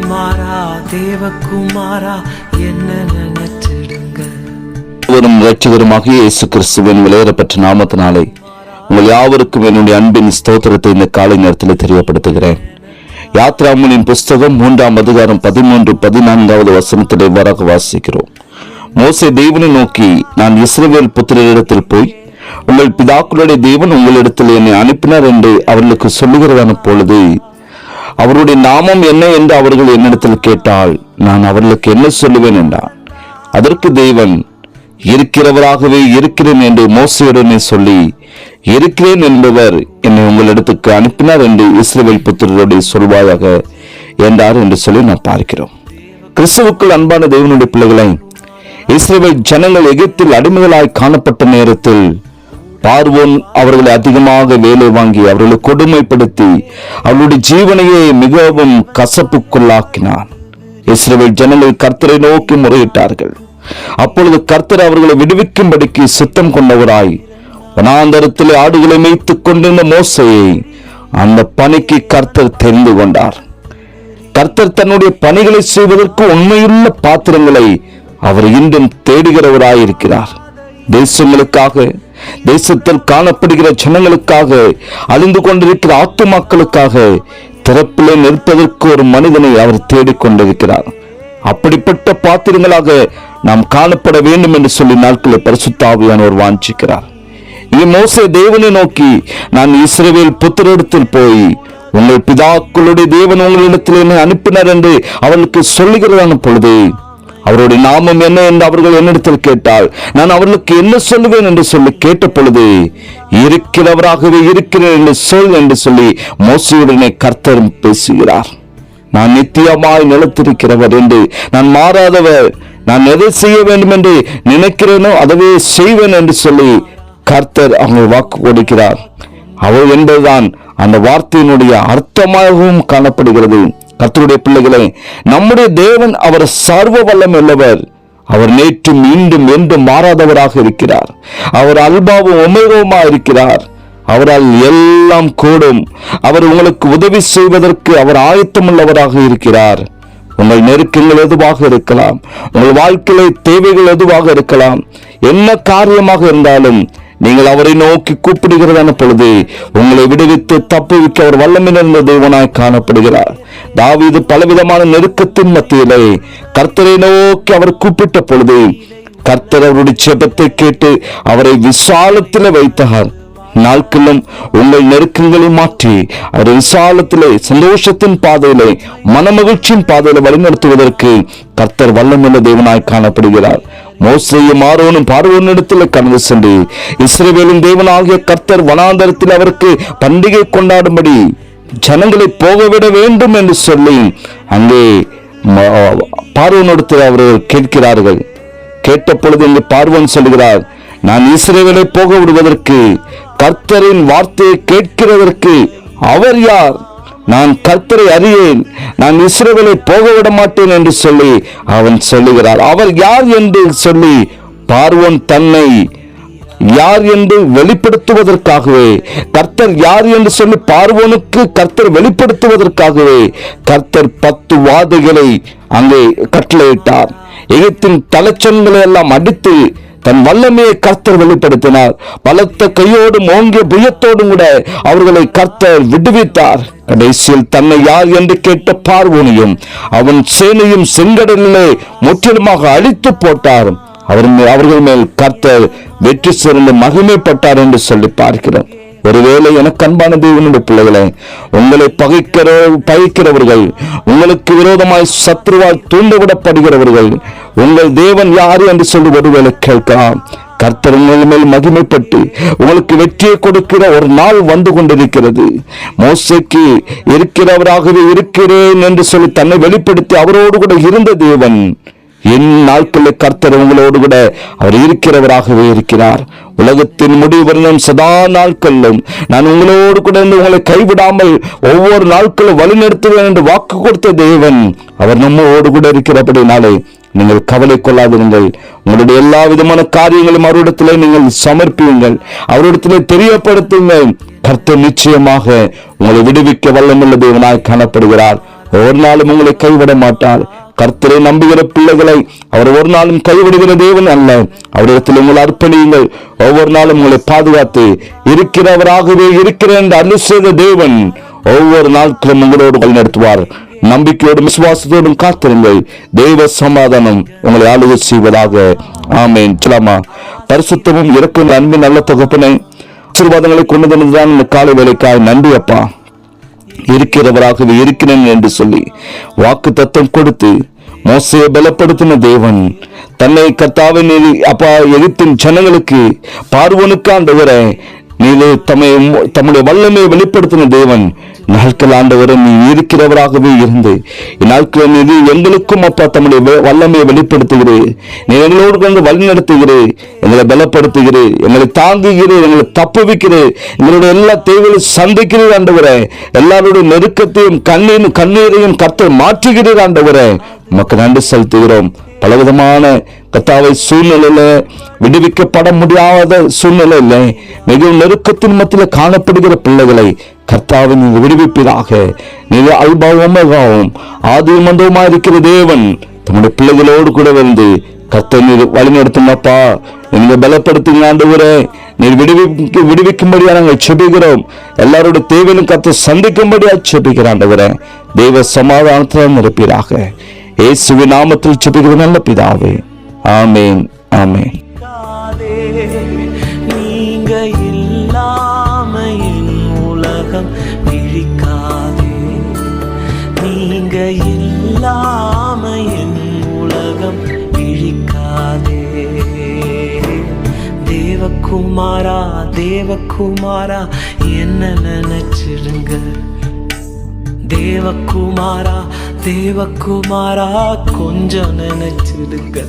குமாரா தேவகுமாரா என்ன நினைச்சிடுங்க. இரட்சகருமாக இயேசு கிறிஸ்துவின் விலையேறப்பட்ட நாமத்தினாலே உங்கள் யாவருக்கும் என்னுடைய அன்பின் ஸ்தோத்திரத்தை இந்த காலை நேரத்தில் தெரியப்படுத்துகிறேன். யாத்ராமனின் புஸ்தகம் 3ஆம் அதிகாரம் 13-14 வசனத்தில் இவ்வாறாக வாசிக்கிறோம். மோசே தேவனை நோக்கி, நான் இஸ்ரவேல் புத்திரரிடத்தில் போய் உங்கள் பிதாக்களுடைய தேவன் உங்களிடத்தில் என்னை அனுப்பினார் என்று அவர்களுக்கு சொல்லுகிறதான பொழுது அவருடைய நாமம் என்ன என்று அவர்கள் என்னிடத்தில் கேட்டால் நான் அவர்களுக்கு என்ன சொல்லுவேன் என்றார். அதற்கு தேவன், இருக்கிறவராகவே இருக்கிறேன் என்று மோசேயுடனே சொல்லி, இருக்கிறேன் என்பவர் என்னை உங்களிடத்துக்கு அனுப்பினார் என்று இஸ்ரவேல் புத்திரருடைய சொல்வாயாக என்றார் என்று சொல்லி நாம் பார்க்கிறோம். கிறிஸ்துவுக்குள் அன்பான தேவனுடைய பிள்ளைகளை, இஸ்ரவேல் ஜனங்கள் எகிப்தில் அடிமைகளாய் காணப்பட்ட நேரத்தில் பார்வோன் அவர்களை அதிகமாக வேலை வாங்கி அவர்களை கொடுமைப்படுத்தி அவர்களுடைய ஜீவனையே மிகவும் கசப்புக்குள்ளாக்கினான். இஸ்ரவேல் ஜனங்கள் கர்த்தரை நோக்கி முறையிட்டார்கள். அப்பொழுது கர்த்தர் அவர்களை விடுவிக்கும்படிக்கு சித்தம் கொண்டவராய் வனாந்தரத்திலே ஆடுகளை மேய்த்துக் கொண்டிருந்த மோசேயை அந்த பணிக்கு கர்த்தர் தெரிந்து கொண்டார். கர்த்தர் தன்னுடைய பணிகளை செய்வதற்கு உண்மையுள்ள பாத்திரங்களை அவர் இன்றும் தேடுகிறவராயிருக்கிறார். தேசங்களுக்காக, தேசத்தில் காணப்படுகிற ஜனங்களுக்காக, அழிந்து கொண்டிருக்கிற ஆத்துமாக்களுக்காக திறப்பிலே நிற்பதற்கு ஒரு மனிதனை அவர் தேடிக்கொண்டிருக்கிறார். அப்படிப்பட்ட பாத்திரங்களாக நாம் காணப்பட வேண்டும் என்று சொல்லி நாட்களை பரிசுத்த ஆவியானவர் வாஞ்சிக்கிறார். இங்கே மோசே தேவனை நோக்கி, நான் இஸ்ரவேல் புத்திரரிடத்தில் போய் உங்கள் பிதாக்களுடைய தேவன் உங்களிடத்தில் என்னை அனுப்பினார் என்று அவர்களுக்கு சொல்லுகிறதான பொழுது அவருடைய நாமம் என்ன என்று அவர்கள் என்னிடத்தில் கேட்டால் நான் அவர்களுக்கு என்ன சொல்லுவேன் என்று சொல்லி கேட்ட பொழுது, இருக்கிறவராகவே இருக்கிறேன் என்று சொல் என்று சொல்லி மோசேயுடனே கர்த்தர் பேசுகிறார். நான் நித்தியமாய் நிலைத்திருக்கிறவர் என்று, நான் மாறாதவர், நான் எதை செய்ய வேண்டும் என்று நினைக்கிறேனோ அதவே செய்வேன் என்று சொல்லி கர்த்தர் அவங்க வாக்கு கொடுக்கிறார். அவர் என்பதுதான் அந்த வார்த்தையினுடைய அர்த்தமாகவும் காணப்படுகிறது. கர்த்தருடைய பிள்ளைகளை, நம்முடைய தேவன் அவர் சர்வ வல்லமை உள்ளவர். அவர் நேற்றும் இன்றும் என்றும் மாறாதவராக இருக்கிறார். அவர் அல்பாவும் ஒமேகாவுமா இருக்கிறார். அவரால் எல்லாம் கூடும். அவர் உங்களுக்கு உதவி செய்வதற்கு அவர் ஆயத்தமுள்ளவராக இருக்கிறார். உங்கள் நெருக்கங்கள் எதுவாக இருக்கலாம், உங்கள் வாழ்க்கையில தேவைகள் எதுவாக இருக்கலாம், என்ன காரியமாக இருந்தாலும் நீங்கள் அவரை நோக்கி கூப்பிடுகிறதான பொழுது உங்களை விடுவித்து தப்புவிக்க அவர் வல்லமை நிறைந்த தேவனாய் காணப்படுகிறார். தாவீது பலவிதமான நெருக்கத்தின் மத்தியிலே கர்த்தரை நோக்கி அவர் கூப்பிட்ட பொழுது கர்த்தர் அவருடைய ஜெபத்தை கேட்டு அவரை விசாலத்திலே வைத்தார். நாட்களும் உங்கள் நெருக்கங்களை மாற்றி அவர் விசாலத்திலே, சந்தோஷத்தின் பாதையிலே, மனமகிழ்ச்சியின் பாதையில வழிநடத்துவதற்கு கர்த்தர் வல்லமையுள்ள தேவனாய் காணப்படுகிறார். மோசேயும் ஆரோனும் பார்வோனிடத்தில் கடந்து சென்று இஸ்ரவேலின் தேவனாகிய கர்த்தர் வனாந்தரத்தில் அவருக்கு பண்டிகை கொண்டாடும்படி ஜனங்களை போகவிட வேண்டும் என்று சொல்லி அங்கே பார்வோனிடத்தில் அவர்கள் கேட்கிறார்கள். கேட்ட பொழுது இங்கு பார்வோன் சொல்கிறார், நான் இஸ்ரவேலை போக விடுவதற்கு, கர்த்தரின் வார்த்தையை கேட்கிறதற்கு அவர் யார்? நான் கர்த்தரை அறியேன், நான் இஸ்ரவேலை போக விட மாட்டேன் என்று சொல்லி அவன் சொல்லுகிறார். அவர் யார் என்று சொல்லி பார்வோன் தன்னை யார் என்று வெளிப்படுத்துவதற்காகவே, கர்த்தர் யார் என்று சொல்லி பார்வோனுக்கு கர்த்தர் வெளிப்படுத்துவதற்காகவே கர்த்தர் 10 வாதைகளை அங்கே கட்டளையிட்டார். எகிப்தின் தலைச்சன்களை எல்லாம் அடித்து தன் வல்லமையை கர்த்தர் வெளிப்படுத்தினார். பலத்த கையோடும் ஓங்கிய புயத்தோடும் கூட அவர்களை கர்த்தர் விடுவித்தார். கடைசியில் தன்னை யார் என்று கேட்ட பார்வோனையும் அவன் சேனையும் செங்கடலிலே முற்றிலுமாக அழித்து போட்டார். அவர்கள் மேல் கர்த்தர் வெற்றி சிறந்து மகிமைப்பட்டார் என்று சொல்லி பார்க்கிறோம். ஒருவேளை எனக்கு அன்பான தேவனுடைய பிள்ளைகளை, உங்களை பகைக்கிறவர்கள், உங்களுக்கு விரோதமாய் சத்ருவால் தூண்டவிடப்படுகிறவர்கள், உங்கள் தேவன் யாரு என்று சொல்லி ஒருவேளை கேட்கலாம். கர்த்தர் உங்கள் மேல் மகிமைப்பட்டு உங்களுக்கு வெற்றியை கொடுக்கிற ஒரு நாள் வந்து கொண்டிருக்கிறது. மோசேக்கு இருக்கிறவராகவே இருக்கிறேன் என்று சொல்லி தன்னை வெளிப்படுத்தி அவரோடு கூட இருந்த தேவன் என் நாட்களில் கர்த்தர் உங்களோடு கூட அவர் இருக்கிறவராகவே இருக்கிறார். உலகத்தின் முடிவு சதா நாட்களிலும் நான் உங்களோடு கூட இருந்து உங்களை கைவிடாமல் ஒவ்வொரு நாட்களும் வழிநடத்துவேன் என்று வாக்கு கொடுத்த தேவன் அவர் நம்மோடு கூட இருக்கிறபடினாலே நீங்கள் கவலை கொள்ளாதிருங்கள். உங்களுடைய எல்லா விதமான காரியங்களும் அவரிடத்திலே நீங்கள் சமர்ப்பியுங்கள், அவரிடத்திலே தெரியப்படுத்துங்கள். கர்த்தர் நிச்சயமாக உங்களை விடுவிக்க வல்லமுள்ள தேவனாய் காணப்படுகிறார். ஒரு நாளும் உங்களை கைவிட மாட்டார். கர்த்தரை நம்புகிற பிள்ளைகளை அவர் ஒரு நாளும் கைவிடுகிற தேவன் அல்ல. அவரிடத்தில் உங்களை அர்ப்பணியுங்கள். ஒவ்வொரு நாளும் உங்களை பாதுகாத்து இருக்கிறவராகவே இருக்கிற என்று அருள் செய்த தேவன் ஒவ்வொரு நாட்களும் உங்களோடு வழிநடத்துவார். நம்பிக்கையோடும் விசுவாசத்தோடும் காத்திருங்கள். தெய்வ சமாதானம் உங்களை ஆளுகை செய்வதாக. ஆமென். சொல்லாமா? பரிசுத்தமும் இறக்கும் அன்பின் நல்ல தகப்பனை, ஆசீர்வாதங்களை கொண்டு வந்ததுதான் இந்த காலை வேலைக்காய் நன்றி அப்பா. இருக்கிறவராகவே இருக்கிறேன் என்று சொல்லி வாக்கு தத்தம் கொடுத்து மோசையை பலப்படுத்தின தேவன், தன்னை கர்த்தாவே நீதி அப்பா எகிப்தின் ஜனங்களுக்கு பார்வோனுக்கு ஆண்டவரே நீதி தம்முடைய வல்லமையை வெளிப்படுத்தின தேவன், நாட்கள் ஆண்டவரை நீ இருக்கிறவராகவே இருந்து இந்நாட்கள் நீதி எங்களுக்கும் அப்பா தம்முடைய வல்லமையை வெளிப்படுத்துகிறேன். நீ எங்களோடு வந்து வழி நடத்துகிறேன், எங்களை பலப்படுத்துகிறேன், எங்களை தாங்குகிறேன், எங்களை தப்புவிக்கிறேன், எங்களுடைய எல்லா தேவைகளையும் சந்திக்கிறீர் ஆண்டவரே. எல்லாருடைய நெருக்கத்தையும் கண்ணீரையும் கர்த்தர் மாற்றுகிறீர் ஆண்டவரே. உமக்கு நன்றி செலுத்துகிறோம். பலவிதமான கர்த்தாவை சூழ்நிலையில விடுவிக்கப்பட முடியாத சூழ்நிலையில மிகவும் நெருக்கத்தின் மத்தியில் காணப்படுகிற பிள்ளைகளை கர்த்தாவை நீங்க விடுவிப்பீராக. நீங்க அல்பாவும் ஆதியும் மந்தவுமா இருக்கிற தேவன் தம்முடைய பிள்ளைகளோடு கூட வந்து கர்த்தர் நீர் வழிநடத்துங்கப்பா. நீங்க பலப்படுத்துங்க ஆண்டவரே. நீர் விடுவிக்கும்படியா நாங்கள் செபிக்கிறோம். எல்லாருடைய தேவையிலும் கர்த்தர் சந்திக்கும்படியா செபிக்கிற ஆண்டவரே. தெய்வ சமாதானத்தில் நிரப்பீராக. இயேசுவின் நாமத்தில் செபிக்கிற நல்ல பிதாவே. ஆமேன், ஆமேன். நீங்க இல்லாம என் உலகம் விழிக்காதே. நீங்க இல்லாம என் உலகம் விழிக்காதே. தேவகுமாரா தேவகுமாரா என்ன நினைச்சிடுங்க. தேவகுமாரா தேவகுமாரா கொஞ்சம் நினைச்சிடுங்க.